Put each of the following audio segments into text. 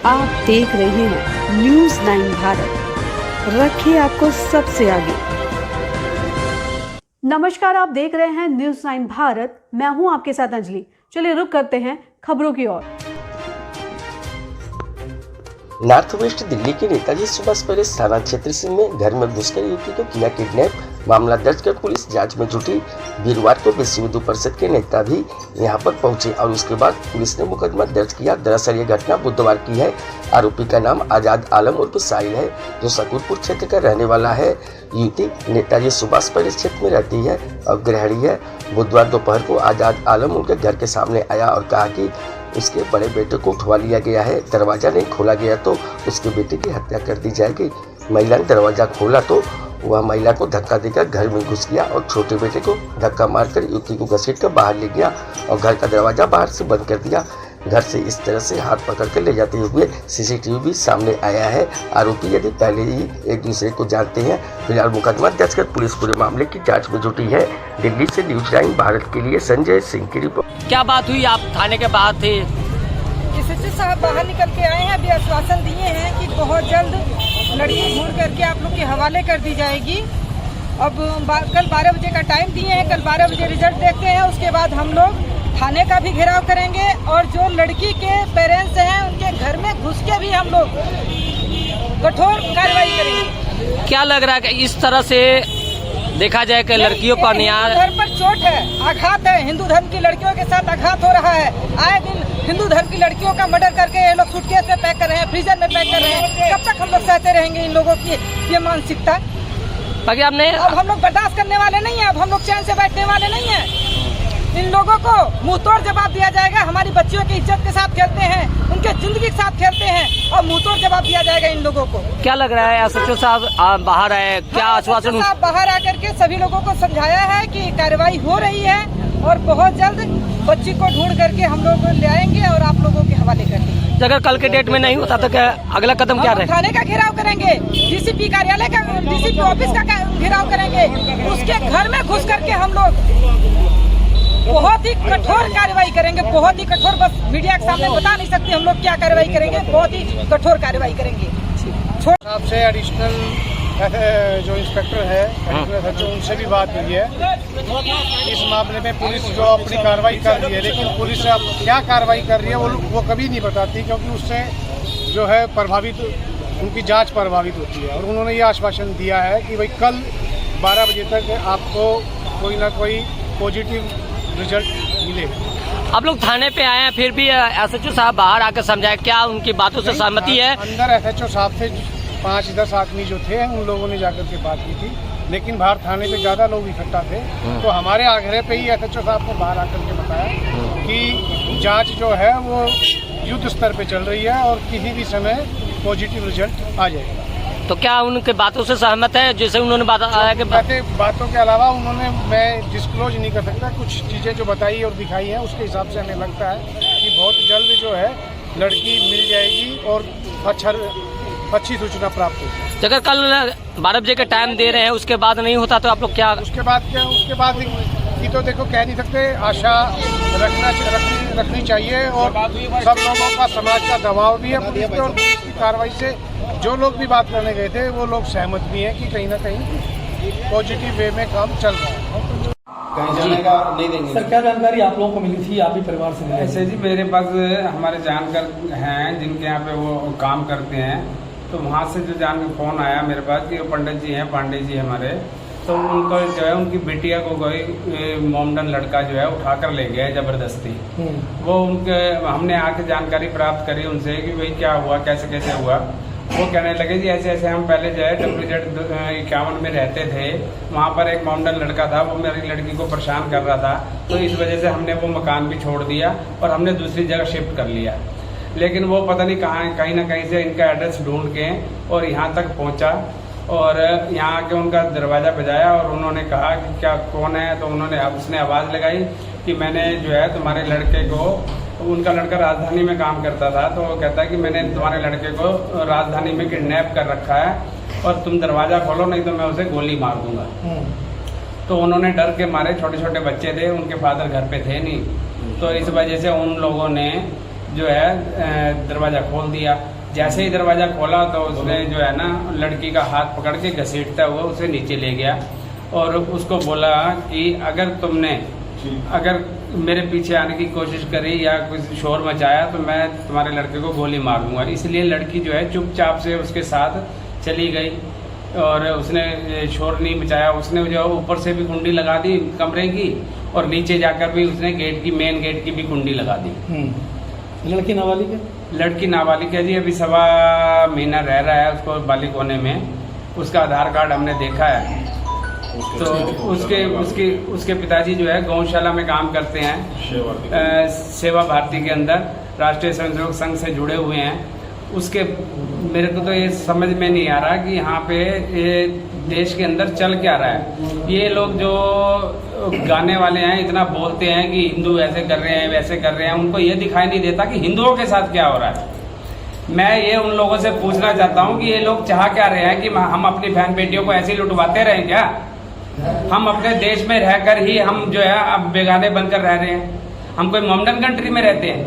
आप देख रहे हैं न्यूज़ 9 भारत, रखिए आपको सबसे आगे। नमस्कार, आप देख रहे हैं न्यूज़ 9 भारत, मैं हूं आपके साथ अंजलि। चलिए रुक करते हैं खबरों की ओर। नॉर्थ वेस्ट दिल्ली के नेताजी सुभाष पैलेस थाना क्षेत्र में घर में घुसकर युवती को किया किडनैप। मामला दर्ज कर पुलिस जांच में जुटी। वीरवार को विश्व हिंदू परिषद के नेता भी यहां पर पहुंचे और उसके बाद पुलिस ने मुकदमा दर्ज किया। दरअसल ये घटना बुधवार की है। आरोपी का नाम आजाद आलम उर्फ साहिल है, जो सकूरपुर क्षेत्र का रहने वाला है। युवती नेताजी सुभाष पैलेस क्षेत्र में रहती है और गृहिणी है। बुधवार दोपहर को आजाद आलम उनके घर के सामने आया और कहा कि उसके बड़े बेटे को उठवा लिया गया है, दरवाजा नहीं खोला गया तो उसके बेटे की हत्या कर दी जाएगी। महिला ने दरवाजा खोला तो वह महिला को धक्का देकर घर में घुस गया और छोटे बेटे को धक्का मारकर युवती को घसीट कर बाहर ले गया और घर का दरवाजा बाहर से बंद कर दिया। घर से इस तरह से हाथ पकड़कर ले जाते हुए सीसीटीवी भी सामने आया है। आरोपी यदि पहले ही एक दूसरे को जानते हैं। फिलहाल मुकदमा दर्ज कर पुलिस पूरे मामले की जांच में जुटी है। दिल्ली से न्यूज़ 9 भारत के लिए संजय सिंह की रिपोर्ट। क्या बात हुई, आप थाने के बाहर थे? एसएसपी साहब बाहर निकल के आए हैं, अभी आश्वासन दिए हैं कि बहुत जल्द लड़की ढूंढ करके आप लोग के हवाले कर दी जाएगी। अब कल 12 बजे का टाइम दिए हैं, कल 12 बजे रिजल्ट देखते हैं, उसके बाद हम लोग थाने का भी घेराव करेंगे और जो लड़की के पेरेंट्स हैं उनके घर में घुस के भी हम लोग कठोर कार्रवाई करेंगे। क्या लग रहा है कि इस तरह से देखा जाए कि लड़कियों पर न्याय, धर्म पर चोट है, आघात है, हिंदू धर्म की लड़कियों के साथ आघात हो रहा है। आए दिन हिंदू धर्म की लड़कियों का मर्डर करके ये लोग सूटकेस में पैक कर रहे हैं, फ्रीजर में पैक कर रहे हैं। कब तक हम लोग सहते रहेंगे इन लोगों की ये मानसिकता? बाकी आपने अब हम लोग बर्दाश्त करने वाले नहीं है, अब हम लोग चैन से बैठने वाले नहीं है। इन लोगों को मुंह तोड़ जवाब दिया जाएगा। हमारी बच्चियों की इज्जत के साथ खेलते हैं, उनके जिंदगी के साथ खेलते हैं और मुंह तोड़ जवाब दिया जाएगा इन लोगों को। क्या लग रहा है एसएचओ साहब बाहर आए, क्या आश्वासन? साहब बाहर आकर के सभी लोगों को समझाया है कि कार्रवाई हो रही है और बहुत जल्द बच्ची को ढूंढ करके हम लोग ले आएंगे और आप लोगों के हवाले कर देंगे। अगर कल के डेट में नहीं होता तो क्या अगला कदम क्या रहेगा? थाने का घेराव करेंगे, डीसीपी कार्यालय का, डीसीपी ऑफिस का घेराव करेंगे, उसके घर में घुस करके हम लोग बहुत ही कठोर कार्रवाई करेंगे, बहुत ही कठोर। बस मीडिया के सामने बता नहीं सकते हम लोग क्या कार्रवाई करेंगे, बहुत ही कठोर कार्रवाई करेंगे। आपसे एडिशनल जो इंस्पेक्टर है, एडिशनल सचिव, उनसे भी बात हुई है। इस मामले में पुलिस जो अपनी कार्रवाई कर रही है, लेकिन पुलिस अब क्या कार्रवाई कर रही है वो कभी नहीं बताती, क्योंकि उससे जो है प्रभावित उनकी जांच प्रभावित होती है। और उन्होंने ये आश्वासन दिया है कि भाई कल 12 बजे तक आपको कोई ना कोई पॉजिटिव रिजल्ट मिलेगा। आप लोग थाने पे आए हैं, फिर भी एसएचओ साहब बाहर आकर समझाए, क्या उनकी बातों से सहमति है? अंदर एसएचओ साहब से 5-10 आदमी जो थे उन लोगों ने जाकर के बात की थी, लेकिन बाहर थाने पे ज्यादा लोग इकट्ठा थे। तो हमारे आग्रह पे ही एसएचओ साहब ने बाहर आकर के बताया कि जांच जो है वो युद्ध स्तर पे चल रही है और किसी भी समय पॉजिटिव रिजल्ट आ जाएगा। तो क्या उनके बातों से सहमत है? जैसे उन्होंने बताया कि बातों के अलावा उन्होंने, मैं डिस्क्लोज नहीं कर सकता, कुछ चीज़ें जो बताई और दिखाई हैं उसके हिसाब से हमें लगता है कि बहुत जल्द जो है लड़की मिल जाएगी और अच्छी सूचना प्राप्त होगी। अगर कल 12 बजे का टाइम दे रहे हैं, उसके बाद नहीं होता तो आप लोग क्या? उसके बाद ये तो देखो कह नहीं सकते, आशा रखनी चाहिए और सब लोगों का, समाज का दबाव भी है पुलिस पे और पुलिस की कार्रवाई से जो लोग भी बात करने गए थे वो लोग सहमत भी हैं कि कहीं ना कहीं पॉजिटिव वे में काम चल रहा है। कहीं जाने का नहीं देंगे। सर, क्या जानकारी आप लोगों को मिली थी? आप ही परिवार से मिले? ऐसे जी मेरे पास हमारे जानकार हैं जिनके यहाँ पे वो काम करते हैं, तो वहाँ से जो फोन आया मेरे पास कि पंडित जी हैं, पांडे जी हमारे, तो उनको जो है उनकी बिटिया को कोई मोमडन लड़का जो है उठा कर ले गया जबरदस्ती। वो उनके हमने आके जानकारी प्राप्त करी उनसे कि भाई क्या हुआ, कैसे कैसे हुआ। वो कहने लगे जी ऐसे ऐसे हम पहले जो है WZ51 में रहते थे, वहाँ पर एक मोमडन लड़का था, वो मेरी लड़की को परेशान कर रहा था, तो इस वजह से हमने वो मकान भी छोड़ दिया और हमने दूसरी जगह शिफ्ट कर लिया। लेकिन वो पता नहीं कहीं ना कहीं से इनका एड्रेस ढूंढ के और यहाँ तक पहुँचा और यहाँ आके उनका दरवाज़ा बजाया और उन्होंने कहा कि क्या कौन है? तो उसने आवाज़ लगाई कि मैंने जो है तुम्हारे लड़के को, उनका लड़का राजधानी में काम करता था, तो वो कहता है कि मैंने तुम्हारे लड़के को राजधानी में किडनैप कर रखा है और तुम दरवाज़ा खोलो नहीं तो मैं उसे गोली मार दूंगा। तो उन्होंने डर के मारे, छोटे छोटे बच्चे थे, उनके फादर घर पे थे नहीं, तो इस वजह से उन लोगों ने जो है दरवाज़ा खोल दिया। जैसे ही दरवाज़ा खोला तो उसने जो है ना लड़की का हाथ पकड़ के घसीटता हुआ उसे नीचे ले गया और उसको बोला कि अगर मेरे पीछे आने की कोशिश करी या कुछ शोर मचाया तो मैं तुम्हारे लड़के को गोली मार दूंगा। इसलिए लड़की जो है चुपचाप से उसके साथ चली गई और उसने शोर नहीं मचाया। उसने जो ऊपर से भी कुंडी लगा दी कमरे की और नीचे जाकर भी उसने मेन गेट की भी कुंडी लगा दी। लड़की नाबालिग है? लड़की नाबालिग है जी, अभी 1.25 महीना रह रहा है उसको बालिग होने में। उसका आधार कार्ड हमने देखा है। तो उसके पिताजी जो है गौशाला में काम करते हैं, सेवा भारती के अंदर राष्ट्रीय स्वयंसेवक संघ से जुड़े हुए हैं। उसके मेरे को तो ये समझ में नहीं आ रहा कि यहाँ पे ये देश के अंदर चल क्या रहा है। ये लोग जो गाने वाले हैं इतना बोलते हैं कि हिंदू ऐसे कर रहे हैं वैसे कर रहे हैं, उनको ये दिखाई नहीं देता कि हिंदुओं के साथ क्या हो रहा है। मैं ये उन लोगों से पूछना चाहता हूँ कि ये लोग चाह क्या रहे हैं कि हम अपनी बहन बेटियों को ऐसे लुटवाते रहें क्या? हम अपने देश में रहकर ही हम जो है अब बेगाने बनकर रह रहे हैं। हम कोई मॉडर्न कंट्री में रहते हैं।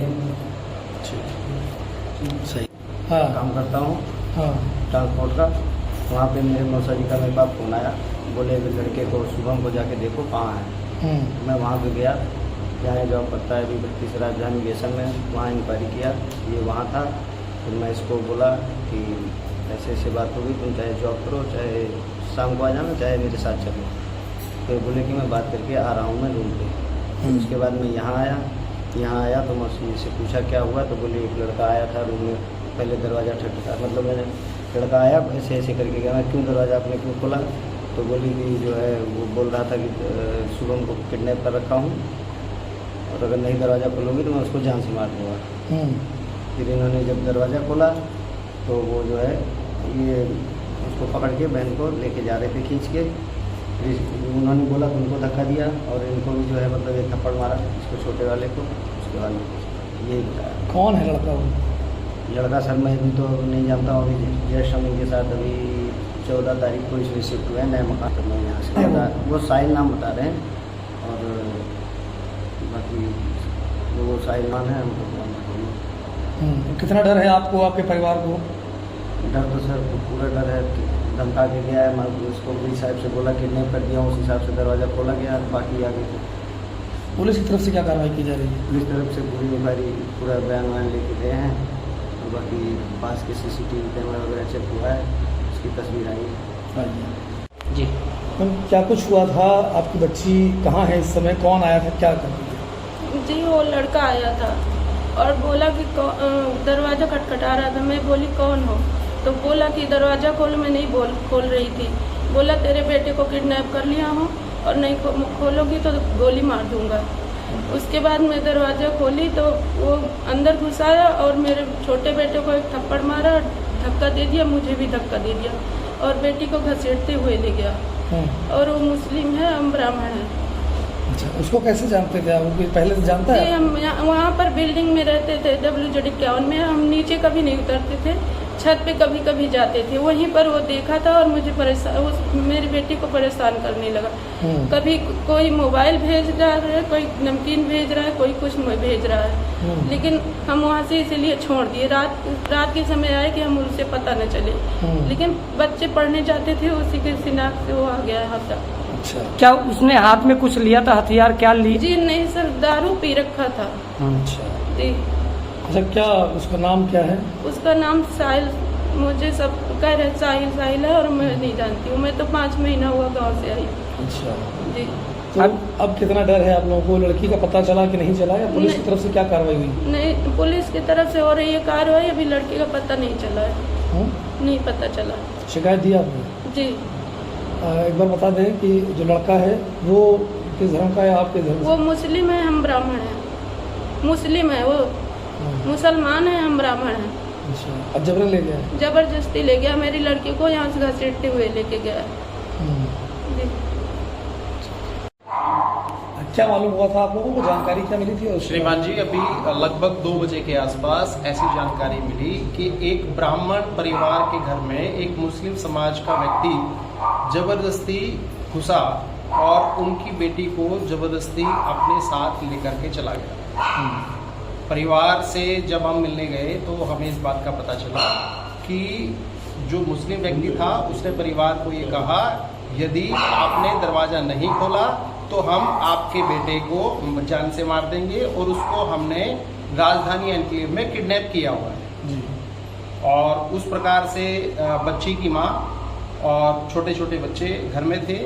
सही। हाँ। काम करता हूँ ट्रांसपोर्ट का। वहाँ पे मेरे मौसा जी का मेरे पास फोन आया, बोले लड़के को शुभम को जाके देखो कहाँ है। मैं वहाँ पे गया जहाँ जॉब करता है अभी 32 राजधानी वेसन में। वहाँ इंक्वायरी किया, ये वहाँ था। फिर मैं इसको बोला कि ऐसे ऐसे बात होगी, तुम चाहे जॉब करो चाहे शाम को आ जाना चाहे मेरे साथ चलो। फिर बोले कि मैं बात करके आ रहा हूँ मैं रूम पे। उसके बाद मैं यहाँ आया तो मैं से पूछा क्या हुआ, तो बोले एक लड़का आया था रूम में, पहले दरवाज़ा ठटका, मतलब मैंने लड़का आया ऐसे ऐसे करके गया। मैं क्यों दरवाज़ा आपने क्यों खोला? तो बोली कि जो है वो बोल रहा था कि शुभम को किडनैप कर रखा हूँ और अगर नहीं दरवाज़ा खोलोगी तो मैं उसको जान से मार दूँगा। फिर इन्होंने जब दरवाज़ा खोला तो वो जो है ये उसको पकड़ के बहन को लेके जा रहे थे खींच के। उन्होंने बोला कि उनको धक्का दिया और इनको भी जो है मतलब एक थप्पड़ मारा इसको छोटे वाले को। उसके बाद ये बताया। कौन है लड़का? वो लड़का सर मैं भी तो नहीं जानता हूँ। अभी जयेश अमीन के साथ अभी 14 तारीख को इसमें शिफ्ट हुआ है नए मकान पर। मैं यहाँ से बता वो साहिल नाम बता रहे हैं और बाकी वो साहिल नाम है। कितना डर है आपको, आपके परिवार को? डर तो सर पूरा डर है। धमका के गया है, मैं उसको पुलिस साहब से बोला किडनैप कर दिया, उस हिसाब से दरवाज़ा खोला गया। बाकी आगे पुलिस की तरफ से क्या कार्रवाई की जा रही है? पुलिस तरफ से पूरी इंक्वायरी पूरा बयान वान लेके गए हैं और बाकी पास के CCTV कैमरा वगैरह चेक हुआ है, उसकी तस्वीर आई है। जी मैम क्या कुछ हुआ था? आपकी बच्ची कहाँ है इस समय? कौन आया था, क्या करती थी? जी वो लड़का आया था और बोला कि दरवाज़ा खटखटा रहा था। मैं बोली कौन हो? तो बोला कि दरवाज़ा खोल। मैं नहीं खोल रही थी। बोला तेरे बेटे को किडनैप कर लिया हूँ और नहीं खोलोगी तो गोली मार दूंगा। उसके बाद मैं दरवाज़ा खोली तो वो अंदर घुसाया और मेरे छोटे बेटे को एक थप्पड़ मारा, धक्का दे दिया, मुझे भी धक्का दे दिया और बेटी को घसीटते हुए ले गया। और वो मुस्लिम है, हम ब्राह्मण हैं। अच्छा, उसको कैसे जानते थे आप? पहले से जानता है? हम वहाँ पर बिल्डिंग में रहते थे WZ51 में। हम नीचे कभी नहीं उतरते थे, छत पे कभी कभी जाते थे। वहीं पर वो देखा था और मुझे मेरी बेटी को परेशान करने लगा। कभी कोई मोबाइल भेज रहा है, कोई नमकीन भेज रहा है, कोई कुछ भेज रहा है। लेकिन हम वहाँ से इसीलिए छोड़ दिए। रात के समय आए कि हम उनसे पता न चले। लेकिन बच्चे पढ़ने जाते थे, उसी के सिनाक से वो आ गया यहाँ तक। अच्छा, क्या उसने हाथ में कुछ लिया था, हथियार क्या लिया? जी नहीं सर, दारू पी रखा था। अच्छा जी। अच्छा, क्या उसका नाम क्या है? उसका नाम साहिल, मुझे सब कह रहे साहिल है और मैं नहीं जानती हूँ। मैं तो 5 महीना हुआ गांव से आई। अच्छा जी। तो अब कितना डर है आप लोगों को? लड़की का पता चला कि नहीं चला, या पुलिस की तरफ से क्या कार्रवाई हुई? नहीं, पुलिस की तरफ से हो रही है कार्रवाई, अभी लड़की का पता नहीं चला है। नहीं पता चला। शिकायत दी आपने? जी। एक बार बता दें कि जो लड़का है वो किस धर्म का है, आपके धर्म? वो मुस्लिम है, हम ब्राह्मण हैं। मुस्लिम है वो, मुसलमान है, हम ब्राह्मण हैं। अच्छा, अब जबरन ले गया? जबरदस्ती ले गया, मेरी लड़की को यहाँ से घसीटते हुए लेके गया। जी। क्या मालूम हुआ था आप लोगों को? जानकारी क्या मिली थी? श्रीमान जी, अभी लगभग 2 बजे के आसपास ऐसी जानकारी मिली कि एक ब्राह्मण परिवार के घर में एक मुस्लिम समाज का व्यक्ति जबरदस्ती घुसा और उनकी बेटी को जबरदस्ती अपने साथ लेकर के चला गया। परिवार से जब हम मिलने गए तो हमें इस बात का पता चला कि जो मुस्लिम व्यक्ति था उसने परिवार को ये कहा, यदि आपने दरवाज़ा नहीं खोला तो हम आपके बेटे को जान से मार देंगे, और उसको हमने राजधानी एनक्लेव में किडनैप किया हुआ है। और उस प्रकार से बच्ची की माँ और छोटे छोटे बच्चे घर में थे।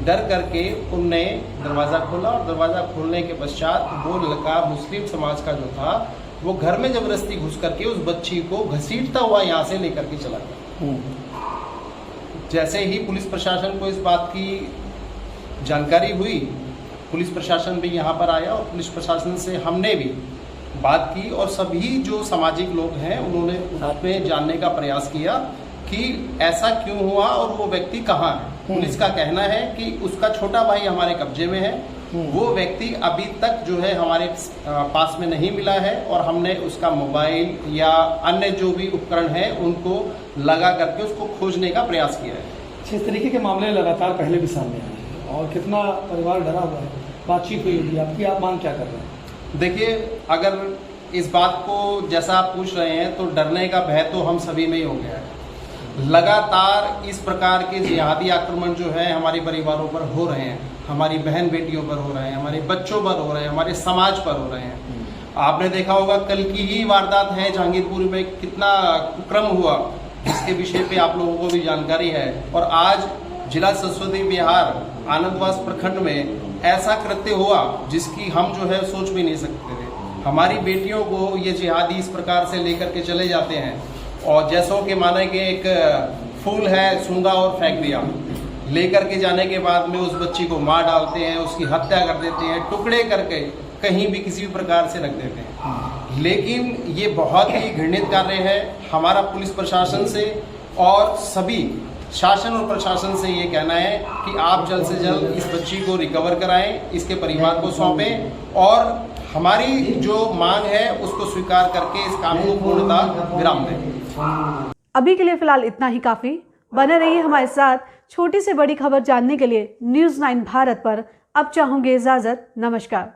डर करके उनने दरवाज़ा खोला, और दरवाज़ा खोलने के पश्चात वो लड़का मुस्लिम समाज का जो था वो घर में ज़बरदस्ती घुस करके उस बच्ची को घसीटता हुआ यहाँ से लेकर के चला गया। जैसे ही पुलिस प्रशासन को इस बात की जानकारी हुई, पुलिस प्रशासन भी यहाँ पर आया, और पुलिस प्रशासन से हमने भी बात की, और सभी जो सामाजिक लोग हैं उन्होंने उसमें जानने का प्रयास किया कि ऐसा क्यों हुआ और वो व्यक्ति कहाँ है। पुलिस का कहना है कि उसका छोटा भाई हमारे कब्जे में है, वो व्यक्ति अभी तक जो है हमारे पास में नहीं मिला है, और हमने उसका मोबाइल या अन्य जो भी उपकरण है उनको लगा करके उसको खोजने का प्रयास किया है। इस तरीके के मामले लगातार पहले भी सामने आए हैं और कितना परिवार डरा हुआ है, बातचीत हुई होगी आपकी, आप मांग क्या कर रहे हैं? देखिए, अगर इस बात को जैसा आप पूछ रहे हैं तो डरने का भय तो हम सभी में ही हो गया है। लगातार इस प्रकार के जिहादी आक्रमण जो है हमारे परिवारों पर हो रहे हैं, हमारी बहन बेटियों पर हो रहे हैं, हमारे बच्चों पर हो रहे हैं, हमारे समाज पर हो रहे हैं। आपने देखा होगा कल की ही वारदात है जहांगीरपुर में, कितना कुक्रम हुआ, जिसके विषय पे आप लोगों को भी जानकारी है। और आज जिला सरस्वती बिहार आनंदवास प्रखंड में ऐसा कृत्य हुआ जिसकी हम जो है सोच भी नहीं सकते थे। हमारी बेटियों को ये जिहादी इस प्रकार से लेकर के चले जाते हैं, और जैसों के माने कि एक फूल है सूंघा और फेंक दिया, लेकर के जाने के बाद में उस बच्ची को मार डालते हैं, उसकी हत्या कर देते हैं, टुकड़े करके कहीं भी किसी भी प्रकार से रख देते हैं। लेकिन ये बहुत ही घृणित कार्य है। हमारा पुलिस प्रशासन से और सभी शासन और प्रशासन से ये कहना है कि आप जल्द से जल्द इस बच्ची को रिकवर कराएं, इसके परिवार को सौंपें, और हमारी जो मांग है उसको स्वीकार करके इस काम को पूर्णतः विराम दें। अभी के लिए फिलहाल इतना ही काफी। बने रहिए हमारे साथ। छोटी से बड़ी खबर जानने के लिए न्यूज़ 9 भारत पर अब चाहूंगी इजाजत। नमस्कार।